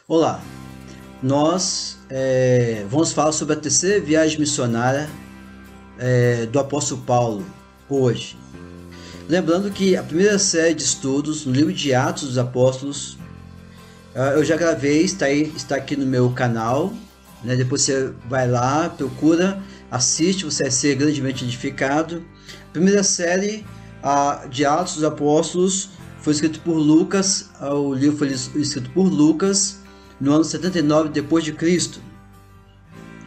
Olá, nós vamos falar sobre a terceira viagem missionária do apóstolo Paulo hoje. Lembrando que a primeira série de estudos no livro de Atos dos Apóstolos eu já gravei, está aqui no meu canal, né? Depois você vai lá, procura, assiste, você vai ser grandemente edificado. A primeira série de Atos dos Apóstolos foi escrito por Lucas, o livro foi escrito por Lucas no ano 79 depois de Cristo.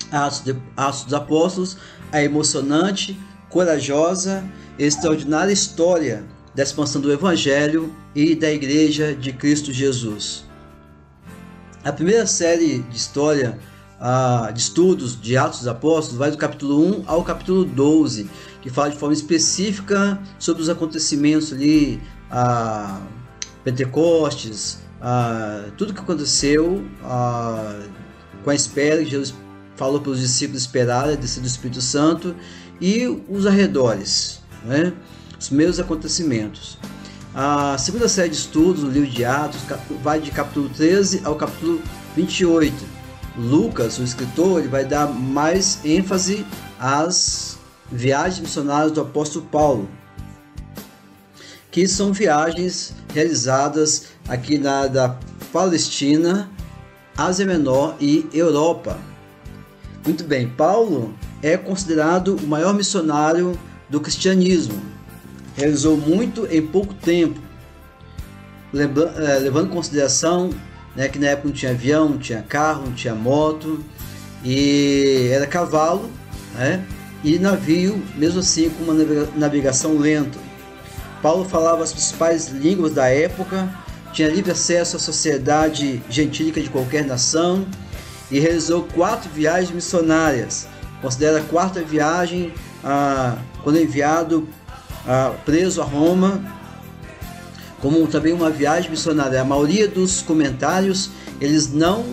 Atos dos Apóstolos, a emocionante, corajosa e extraordinária história da expansão do Evangelho e da Igreja de Cristo Jesus. A primeira série de história de estudos de Atos dos Apóstolos vai do capítulo 1 ao capítulo 12, que fala de forma específica sobre os acontecimentos ali, Pentecostes, tudo que aconteceu com a espera que Jesus falou para os discípulos esperarem a descida do Espírito Santo e os arredores, né? Os primeiros acontecimentos. A segunda série de estudos no livro de Atos vai de capítulo 13 ao capítulo 28. Lucas, o escritor, ele vai dar mais ênfase às viagens missionárias do apóstolo Paulo, que são viagens realizadas aqui da Palestina, Ásia Menor e Europa. Muito bem, Paulo é considerado o maior missionário do cristianismo. Realizou muito em pouco tempo, levando em consideração, né, que na época não tinha avião, não tinha carro, não tinha moto, e era cavalo, né, e navio, mesmo assim com uma navegação lenta. Paulo falava as principais línguas da época, tinha livre acesso à sociedade gentílica de qualquer nação e realizou 4 viagens missionárias. Considera a 4ª viagem quando enviado preso a Roma, como também uma viagem missionária. A maioria dos comentários eles não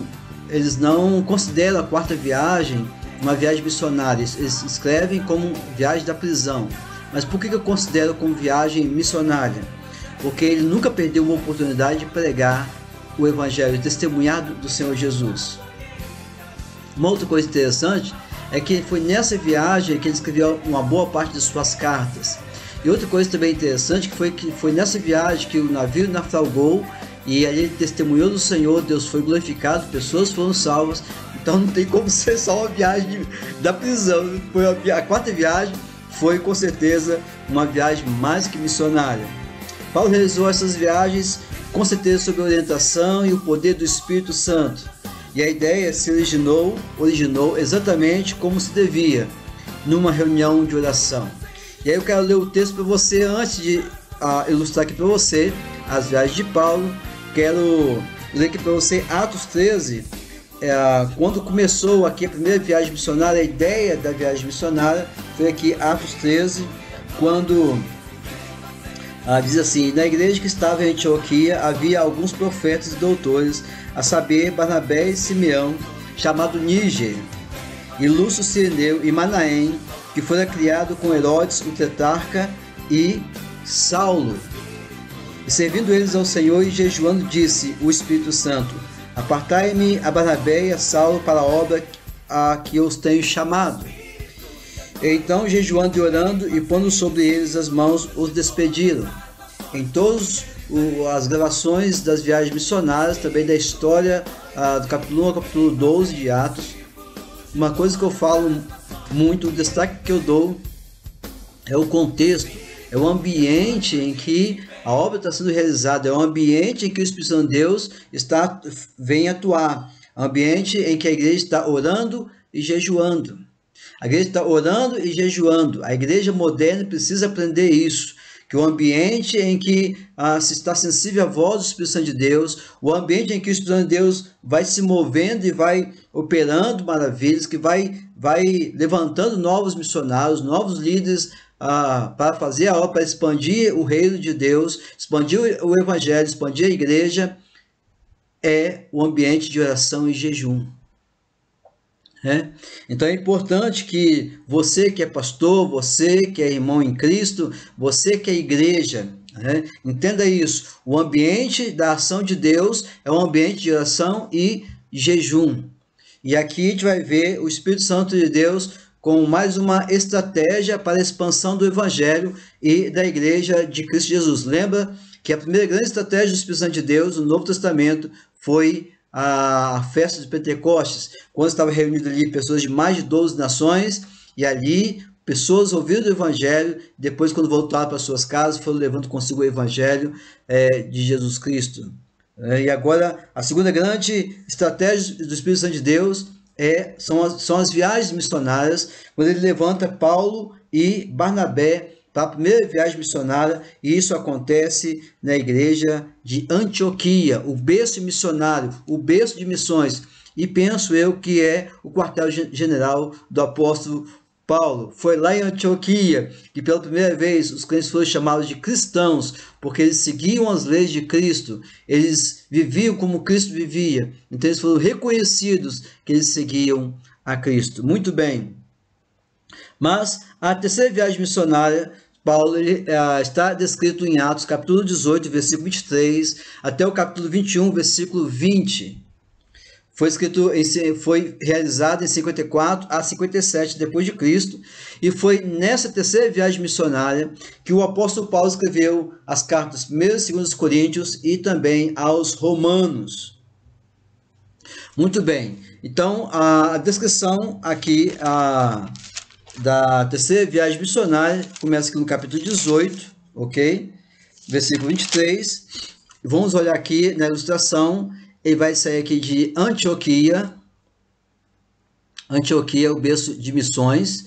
consideram a 4ª viagem uma viagem missionária, eles escrevem como viagem da prisão. Mas por que eu considero como viagem missionária? Porque ele nunca perdeu uma oportunidade de pregar o Evangelho, de testemunhar do Senhor Jesus. Uma outra coisa interessante é que foi nessa viagem que ele escreveu uma boa parte de suas cartas. E outra coisa também interessante que foi nessa viagem que o navio naufragou e ali ele testemunhou do Senhor, Deus foi glorificado, pessoas foram salvas. Então não tem como ser só uma viagem da prisão. A 4ª viagem foi com certeza uma viagem mais que missionária. Paulo realizou essas viagens com certeza sob a orientação e o poder do Espírito Santo. E a ideia se originou exatamente como se devia, numa reunião de oração. E aí eu quero ler o texto para você, antes de ilustrar aqui para você as viagens de Paulo. Quero ler aqui para você Atos 13, quando começou aqui a primeira viagem missionária, a ideia da viagem missionária foi aqui Atos 13, quando diz assim: na igreja que estava em Antioquia havia alguns profetas e doutores, a saber, Barnabé e Simeão, chamado Níger, e Lúcio Cireneu e Manaém, que fora criado com Herodes, o tetrarca, e Saulo. E servindo eles ao Senhor e jejuando, disse o Espírito Santo: apartai-me a Barnabé e a Saulo para a obra a que eu os tenho chamado. Então, jejuando e orando e pondo sobre eles as mãos, os despediram. Em todas as gravações das viagens missionárias, também da história do capítulo 1 ao capítulo 12 de Atos, uma coisa que eu falo muito, o destaque que eu dou é o contexto, é o ambiente em que a obra está sendo realizada, é o ambiente em que o Espírito Santo de Deus vem atuar, é o ambiente em que a igreja está orando e jejuando. A igreja está orando e jejuando. A igreja moderna precisa aprender isso, que o ambiente em que se está sensível à voz do Espírito Santo de Deus, o ambiente em que o Espírito Santo de Deus vai se movendo e vai operando maravilhas, que vai levantando novos missionários, novos líderes para fazer a obra, para expandir o reino de Deus, expandir o Evangelho, expandir a igreja, é o ambiente de oração e jejum. Então é importante que você que é pastor, você que é irmão em Cristo, você que é igreja, né? Entenda isso. O ambiente da ação de Deus é um ambiente de oração e jejum. E aqui a gente vai ver o Espírito Santo de Deus com mais uma estratégia para a expansão do Evangelho e da Igreja de Cristo Jesus. Lembra que a primeira grande estratégia do Espírito Santo de Deus no Novo Testamento foi a festa de Pentecostes, quando estava reunido ali pessoas de mais de 12 nações, e ali pessoas ouviram o Evangelho, depois quando voltaram para suas casas, foram levando consigo o Evangelho de Jesus Cristo. E agora, a segunda grande estratégia do Espírito Santo de Deus são as viagens missionárias, quando ele levanta Paulo e Barnabé para a primeira viagem missionária, e isso acontece na igreja de Antioquia, o berço missionário, o berço de missões, e penso eu que é o quartel-general do apóstolo Paulo. Foi lá em Antioquia que pela primeira vez os crentes foram chamados de cristãos, porque eles seguiam as leis de Cristo, eles viviam como Cristo vivia, então eles foram reconhecidos que eles seguiam a Cristo. Muito bem. Mas a terceira viagem missionária, Paulo está descrito em Atos capítulo 18, versículo 23, até o capítulo 21, versículo 20. Foi realizado em 54 a 57 depois de Cristo, e foi nessa terceira viagem missionária que o apóstolo Paulo escreveu as cartas 1 e 2 Coríntios e também aos Romanos. Muito bem, então a descrição aqui da terceira viagem missionária começa aqui no capítulo 18, ok? Versículo 23. Vamos olhar aqui na ilustração. Ele vai sair aqui de Antioquia. Antioquia é o berço de missões.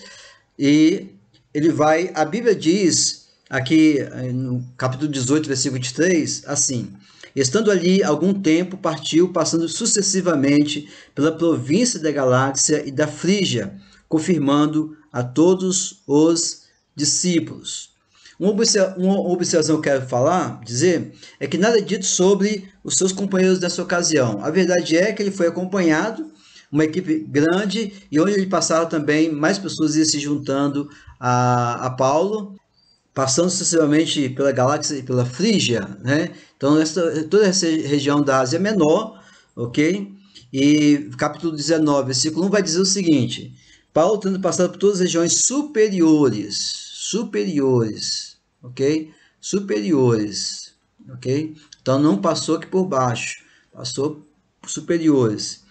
E ele vai, a Bíblia diz, aqui no capítulo 18, versículo 23, assim: estando ali algum tempo, partiu, passando sucessivamente pela província da Galácia e da Frígia, confirmando a todos os discípulos. Uma observação que eu quero dizer, é que nada é dito sobre os seus companheiros dessa ocasião. A verdade é que ele foi acompanhado, uma equipe grande, e onde ele passava também, mais pessoas iam se juntando a Paulo, passando sucessivamente pela Galáxia e pela Frígia, né? Então, toda essa região da Ásia Menor, ok? E capítulo 19, versículo 1 vai dizer o seguinte: Paulo tendo passado por todas as regiões superiores, ok? Superiores, ok? Então não passou aqui por baixo, passou por superiores.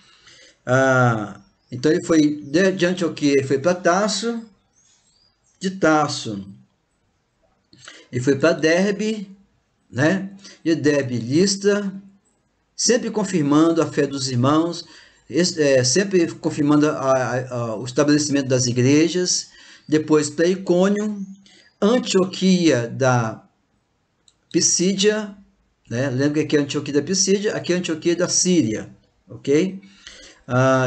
Então ele foi de Antioquia, ele foi para Tarso, de Tarso ele foi para Derbe, né? De Derbe, Listra, sempre confirmando a fé dos irmãos, sempre confirmando o estabelecimento das igrejas. Depois para Icônio, Antioquia da Pisídia, né? Lembra que aqui é Antioquia da Pisídia, aqui é Antioquia da Síria, ok?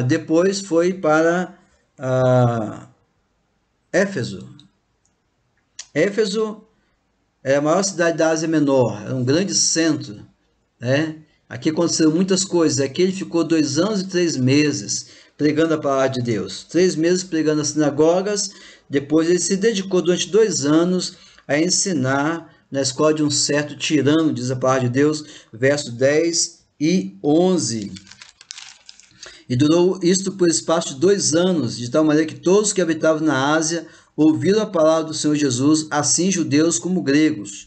Depois foi para Éfeso. Éfeso é a maior cidade da Ásia Menor, é um grande centro, né? Aqui aconteceram muitas coisas. Aqui ele ficou 2 anos e 3 meses pregando a palavra de Deus. 3 meses pregando nas sinagogas. Depois ele se dedicou durante 2 anos a ensinar na escola de um certo tirano, diz a palavra de Deus, versos 10 e 11. E durou isto por espaço de 2 anos, de tal maneira que todos que habitavam na Ásia ouviram a palavra do Senhor Jesus, assim judeus como gregos.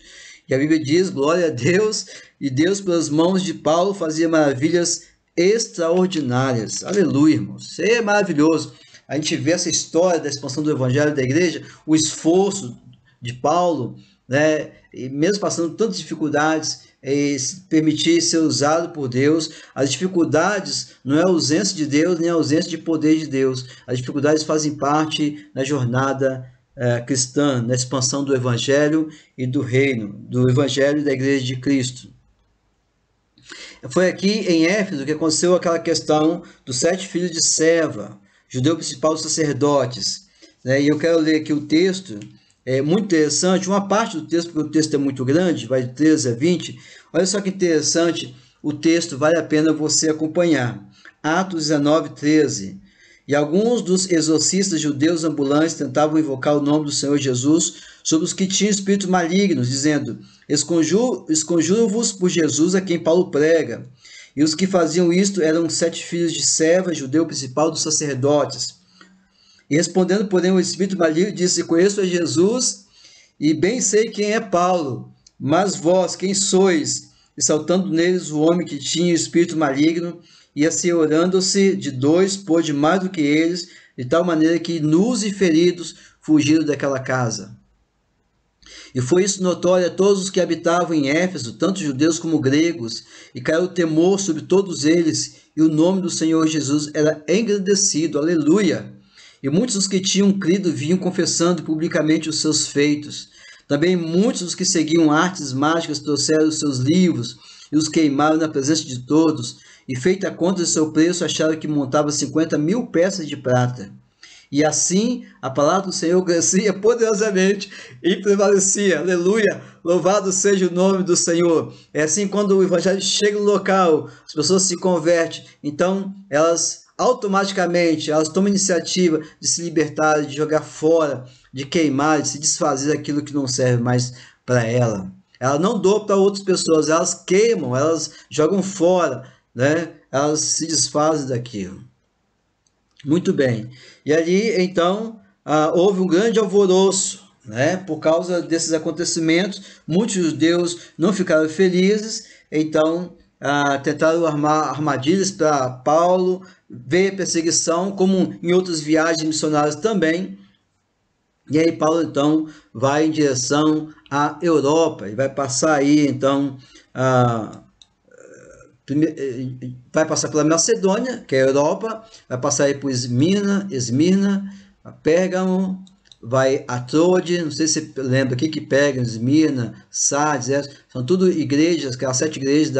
E a Bíblia diz, glória a Deus, e Deus pelas mãos de Paulo fazia maravilhas extraordinárias. Aleluia, irmãos. Isso é maravilhoso. A gente vê essa história da expansão do evangelho da igreja, o esforço de Paulo, né? E mesmo passando tantas dificuldades, permitir ser usado por Deus. As dificuldades não é a ausência de Deus, nem a ausência de poder de Deus. As dificuldades fazem parte da jornada cristã, na expansão do evangelho e do reino, do evangelho e da igreja de Cristo. Foi aqui em Éfeso que aconteceu aquela questão dos 7 filhos de Seva, judeu principal dos sacerdotes, né? E eu quero ler aqui o texto, é muito interessante, uma parte do texto, porque o texto é muito grande, vai de 13 a 20, olha só que interessante, o texto vale a pena você acompanhar. Atos 19, 13. E alguns dos exorcistas judeus ambulantes tentavam invocar o nome do Senhor Jesus sobre os que tinham espíritos malignos, dizendo: Esconjuro-vos por Jesus a quem Paulo prega. E os que faziam isto eram 7 filhos de Seva, judeu principal dos sacerdotes. E respondendo, porém, o espírito maligno disse: conheço a Jesus e bem sei quem é Paulo, mas vós, quem sois? E saltando neles o homem que tinha espírito maligno, e asseorando-se de 2, pôde mais do que eles, de tal maneira que nus e feridos fugiram daquela casa. E foi isso notório a todos os que habitavam em Éfeso, tanto judeus como gregos, e caiu o temor sobre todos eles, e o nome do Senhor Jesus era engrandecido. Aleluia! E muitos dos que tinham crido vinham confessando publicamente os seus feitos. Também muitos dos que seguiam artes mágicas trouxeram os seus livros e os queimaram na presença de todos, e feita a conta de seu preço, acharam que montava 50.000 peças de prata. E assim a palavra do Senhor crescia poderosamente e prevalecia. Aleluia! Louvado seja o nome do Senhor. É assim, quando o evangelho chega no local, as pessoas se convertem, então elas automaticamente tomam a iniciativa de se libertar, de jogar fora, de queimar, de se desfazer daquilo que não serve mais para ela. Ela não doa para outras pessoas, elas queimam, elas jogam fora, né? Elas se desfazem daquilo. Muito bem. E ali, então, houve um grande alvoroço, né? Por causa desses acontecimentos, muitos judeus não ficaram felizes, então tentaram armar armadilhas para Paulo, veio a perseguição, como em outras viagens missionárias também. E aí Paulo, então, vai em direção à Europa, e vai passar aí, então, vai passar pela Macedônia, que é a Europa, vai passar aí por Esmirna, Pérgamo, vai a Troade, não sei se você lembra aqui que Pérgamo, Esmirna, Sardes, são tudo igrejas, aquelas 7 igrejas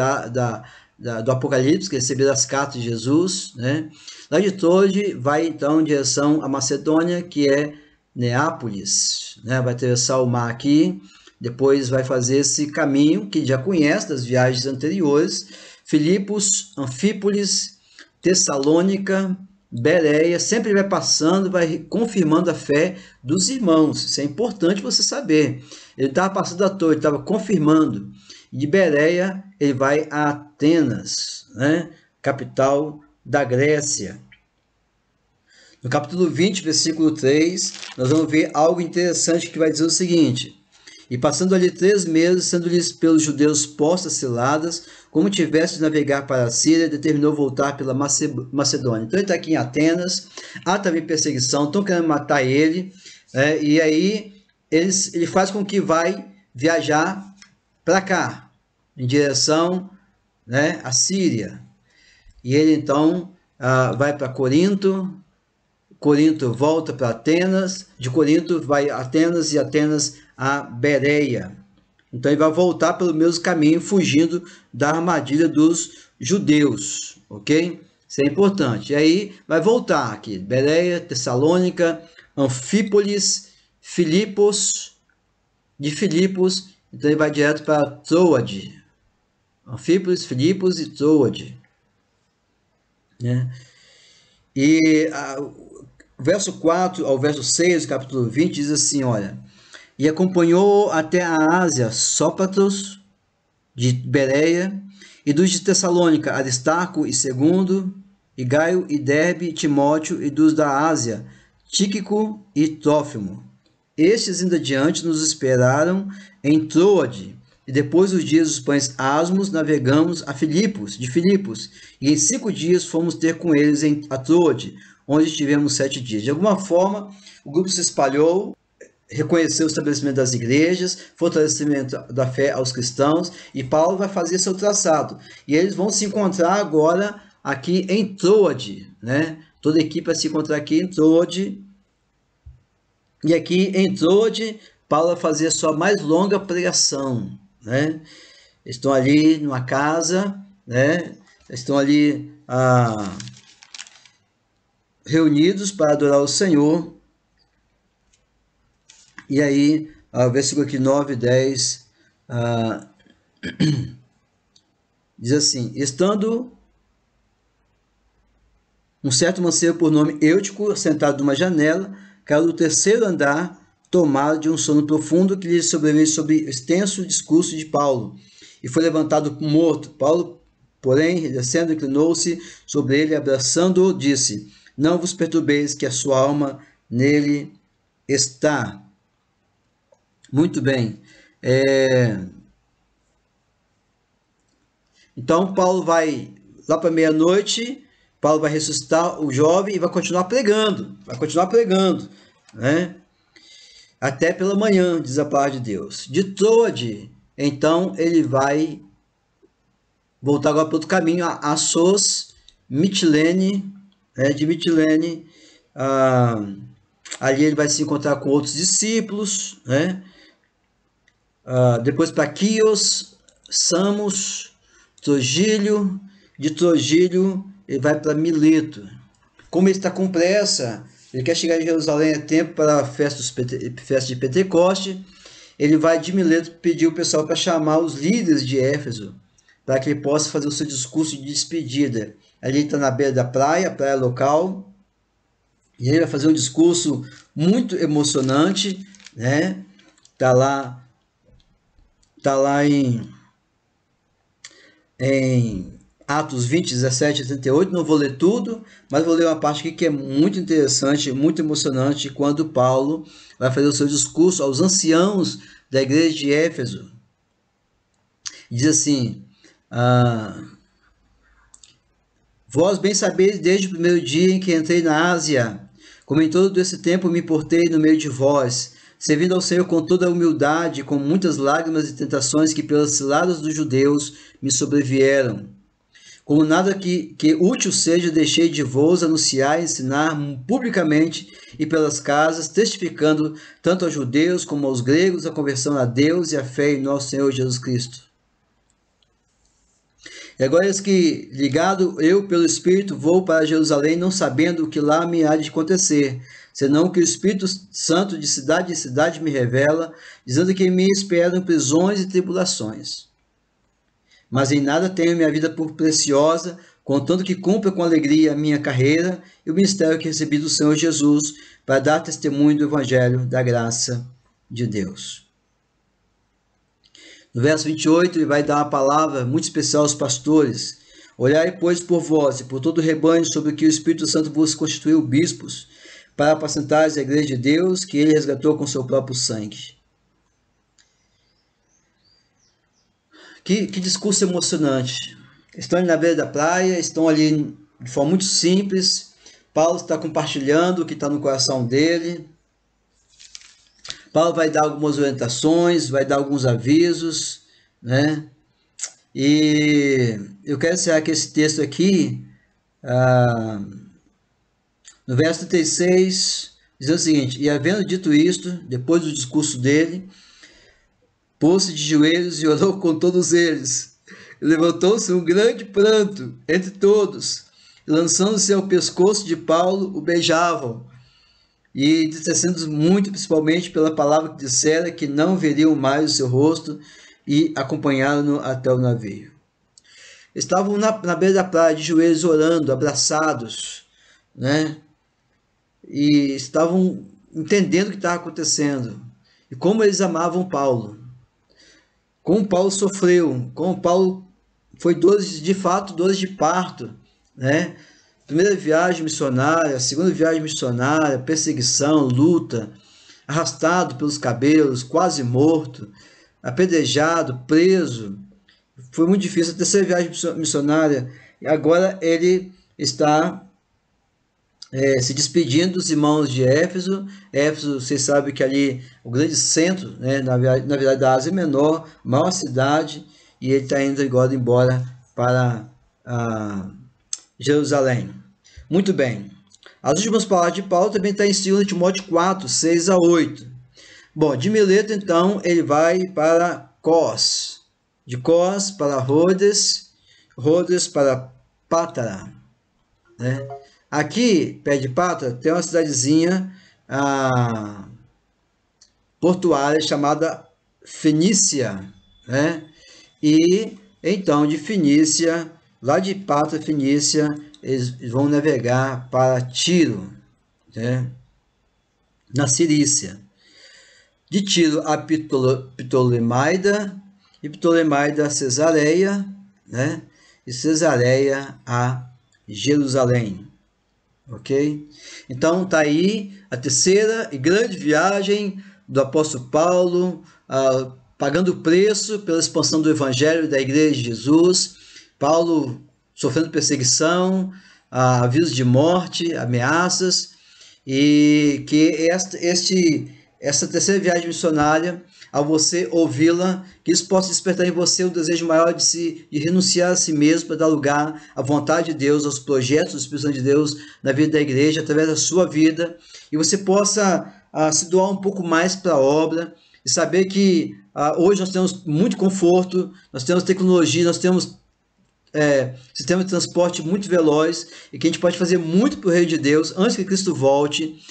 do Apocalipse, que receberam as cartas de Jesus, né? Lá de Troade vai então em direção à Macedônia, que é Neápolis, né? Vai atravessar o mar aqui, depois vai fazer esse caminho que já conhece das viagens anteriores, Filipos, Anfípolis, Tessalônica, Bereia, sempre vai passando, vai confirmando a fé dos irmãos. Isso é importante você saber. Ele estava passando a Troade, estava confirmando. E de Bereia ele vai a Atenas, né? Capital da Grécia. No capítulo 20, versículo 3, nós vamos ver algo interessante que vai dizer o seguinte: e passando ali 3 meses, sendo-lhes pelos judeus postas ciladas, como tivesse de navegar para a Síria, determinou voltar pela Macedônia. Então ele está aqui em Atenas, há também perseguição, estão querendo matar ele, e aí ele faz com que vai viajar para cá, em direção, né, à Síria. E ele então vai para Corinto, Corinto volta para Atenas, de Corinto vai a Atenas e Atenas a Bereia. Então ele vai voltar pelo mesmo caminho, fugindo da armadilha dos judeus, ok? Isso é importante. E aí vai voltar aqui, Bereia, Tessalônica, Anfípolis, Filipos, de Filipos, então ele vai direto para Troade. Anfípolis, Filipos e Troade, né? E verso 4 ao verso 6 do capítulo 20 diz assim, olha: e acompanhou até a Ásia Sópater de Bereia, e dos de Tessalônica Aristarco e Segundo, e Gaio e Derbe e Timóteo, e dos da Ásia Tíquico e Trófimo. Estes ainda adiante nos esperaram em Troade, e depois dos dias dos pães asmos navegamos a Filipos, e em 5 dias fomos ter com eles a Troade, onde estivemos 7 dias. De alguma forma, o grupo se espalhou, reconheceu o estabelecimento das igrejas, fortalecimento da fé aos cristãos, e Paulo vai fazer seu traçado. E eles vão se encontrar agora aqui em Troade, né? Toda a equipe vai se encontrar aqui em Troade. E aqui em Troade, Paulo vai fazer a sua mais longa pregação, né? Estão ali numa casa, né? Estão ali reunidos para adorar o Senhor. E aí, versículo aqui 9 e 10, diz assim: estando um certo mancebo por nome Eutico, sentado numa janela, caiu do 3º andar tomado de um sono profundo que lhe sobreveio sobre o extenso discurso de Paulo, e foi levantado morto. Paulo, porém, descendo, inclinou-se sobre ele, abraçando-o, disse: Não vos perturbeis, que a sua alma nele está. Muito bem. Então, Paulo vai lá para meia-noite, Paulo vai ressuscitar o jovem e vai continuar pregando, né? Até pela manhã, diz a palavra de Deus. De Troade, então, ele vai voltar agora para outro caminho, a Assos, Mitilene, né? De Mitilene, ali ele vai se encontrar com outros discípulos, né? Depois para Quios, Samos, Trogílio, de Trogílio ele vai para Mileto. Como ele está com pressa, ele quer chegar em Jerusalém a tempo para a festa de Pentecoste, ele vai de Mileto pedir o pessoal para chamar os líderes de Éfeso, para que ele possa fazer o seu discurso de despedida. Ali está na beira da praia local, e ele vai fazer um discurso muito emocionante, né? Está lá em Atos 20, 17 e 38, não vou ler tudo, mas vou ler uma parte aqui que é muito interessante, muito emocionante, quando Paulo vai fazer o seu discurso aos anciãos da igreja de Éfeso. Diz assim: Vós bem sabeis desde o primeiro dia em que entrei na Ásia, como em todo esse tempo me portei no meio de vós, servindo ao Senhor com toda a humildade, com muitas lágrimas e tentações que pelas ciladas dos judeus me sobrevieram. Como nada que útil seja, deixei de vos anunciar e ensinar publicamente e pelas casas, testificando tanto aos judeus como aos gregos a conversão a Deus e a fé em nosso Senhor Jesus Cristo. E agora eis que, ligado eu pelo Espírito, vou para Jerusalém, não sabendo o que lá me há de acontecer, senão que o Espírito Santo de cidade em cidade me revela, dizendo que me esperam prisões e tribulações. Mas em nada tenho minha vida por preciosa, contanto que cumpra com alegria a minha carreira e o ministério que recebi do Senhor Jesus, para dar testemunho do Evangelho da graça de Deus. No verso 28, ele vai dar uma palavra muito especial aos pastores. Olhai, pois, por vós e por todo o rebanho sobre o que o Espírito Santo vos constituiu bispos, para apacentares a igreja de Deus, que ele resgatou com seu próprio sangue. Que discurso emocionante. Estão ali na beira da praia, estão ali de forma muito simples. Paulo está compartilhando o que está no coração dele. Paulo vai dar algumas orientações, vai dar alguns avisos, né? E eu quero encerrar aqui esse texto aqui, no verso 36, dizendo o seguinte: E havendo dito isto, depois do discurso dele, pôs-se de joelhos e orou com todos eles. E levantou-se um grande pranto entre todos, e lançando-se ao pescoço de Paulo, o beijavam, e entristecendo muito, principalmente pela palavra que dissera, que não veriam mais o seu rosto, e acompanharam-no até o navio. Estavam na beira da praia, de joelhos, orando, abraçados, né? E estavam entendendo o que estava acontecendo, e como eles amavam Paulo. Como Paulo sofreu, como Paulo foi de fato dores de parto, né? Primeira viagem missionária, segunda viagem missionária, perseguição, luta, arrastado pelos cabelos, quase morto, apedrejado, preso. Foi muito difícil. A terceira viagem missionária, e agora ele está se despedindo dos irmãos de Éfeso. Éfeso, vocês sabem que ali o grande centro, né, na verdade da Ásia Menor, maior cidade, e ele está indo agora embora para Jerusalém. Muito bem. As últimas palavras de Paulo também estão em 2 Timóteo 4, 6 a 8. Bom, de Mileto, então, ele vai para Cós. De Cós para Rhodes, Rhodes para Pátara, né? Aqui, perto de Pátara, tem uma cidadezinha portuária chamada Fenícia, né? E então, de Fenícia, lá de Pátara, Fenícia, eles vão navegar para Tiro, né? Na Cirícia. de Tiro a Ptolemaida, e Ptolemaida a Cesareia, né? E Cesareia a Jerusalém. Ok? Então tá aí a terceira e grande viagem do apóstolo Paulo, pagando o preço pela expansão do evangelho da igreja de Jesus. Paulo sofrendo perseguição, avisos de morte, ameaças, e que essa terceira viagem missionária, ao você ouvi-la, que isso possa despertar em você um desejo maior de renunciar a si mesmo para dar lugar à vontade de Deus, aos projetos do Espírito Santo de Deus na vida da igreja, através da sua vida, e você possa se doar um pouco mais para a obra, e saber que hoje nós temos muito conforto, nós temos tecnologia, nós temos sistema de transporte muito veloz, e que a gente pode fazer muito para o Reino de Deus antes que Cristo volte,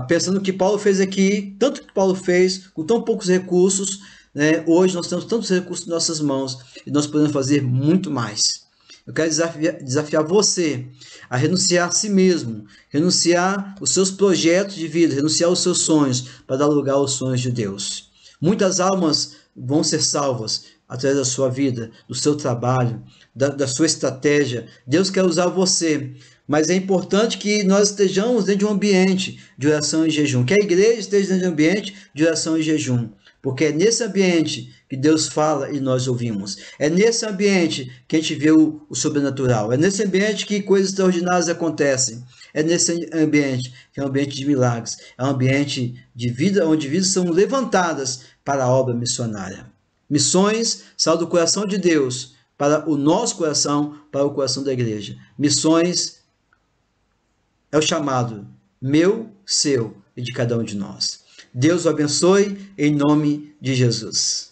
pensando que Paulo fez aqui, tanto que Paulo fez com tão poucos recursos, né? Hoje nós temos tantos recursos em nossas mãos e nós podemos fazer muito mais. Eu quero desafiar você a renunciar a si mesmo, renunciar os seus projetos de vida, renunciar os seus sonhos para dar lugar aos sonhos de Deus. Muitas almas vão ser salvas através da sua vida, do seu trabalho, da sua estratégia. Deus quer usar você, mas é importante que nós estejamos dentro de um ambiente de oração e jejum, que a igreja esteja dentro de um ambiente de oração e jejum, porque é nesse ambiente que Deus fala e nós ouvimos. É nesse ambiente que a gente vê o sobrenatural. É nesse ambiente que coisas extraordinárias acontecem. É nesse ambiente que é um ambiente de milagres. É um ambiente de vida, onde vidas são levantadas para a obra missionária. Missões são do coração de Deus para o nosso coração, para o coração da igreja. Missões é o chamado meu, seu e de cada um de nós. Deus o abençoe em nome de Jesus.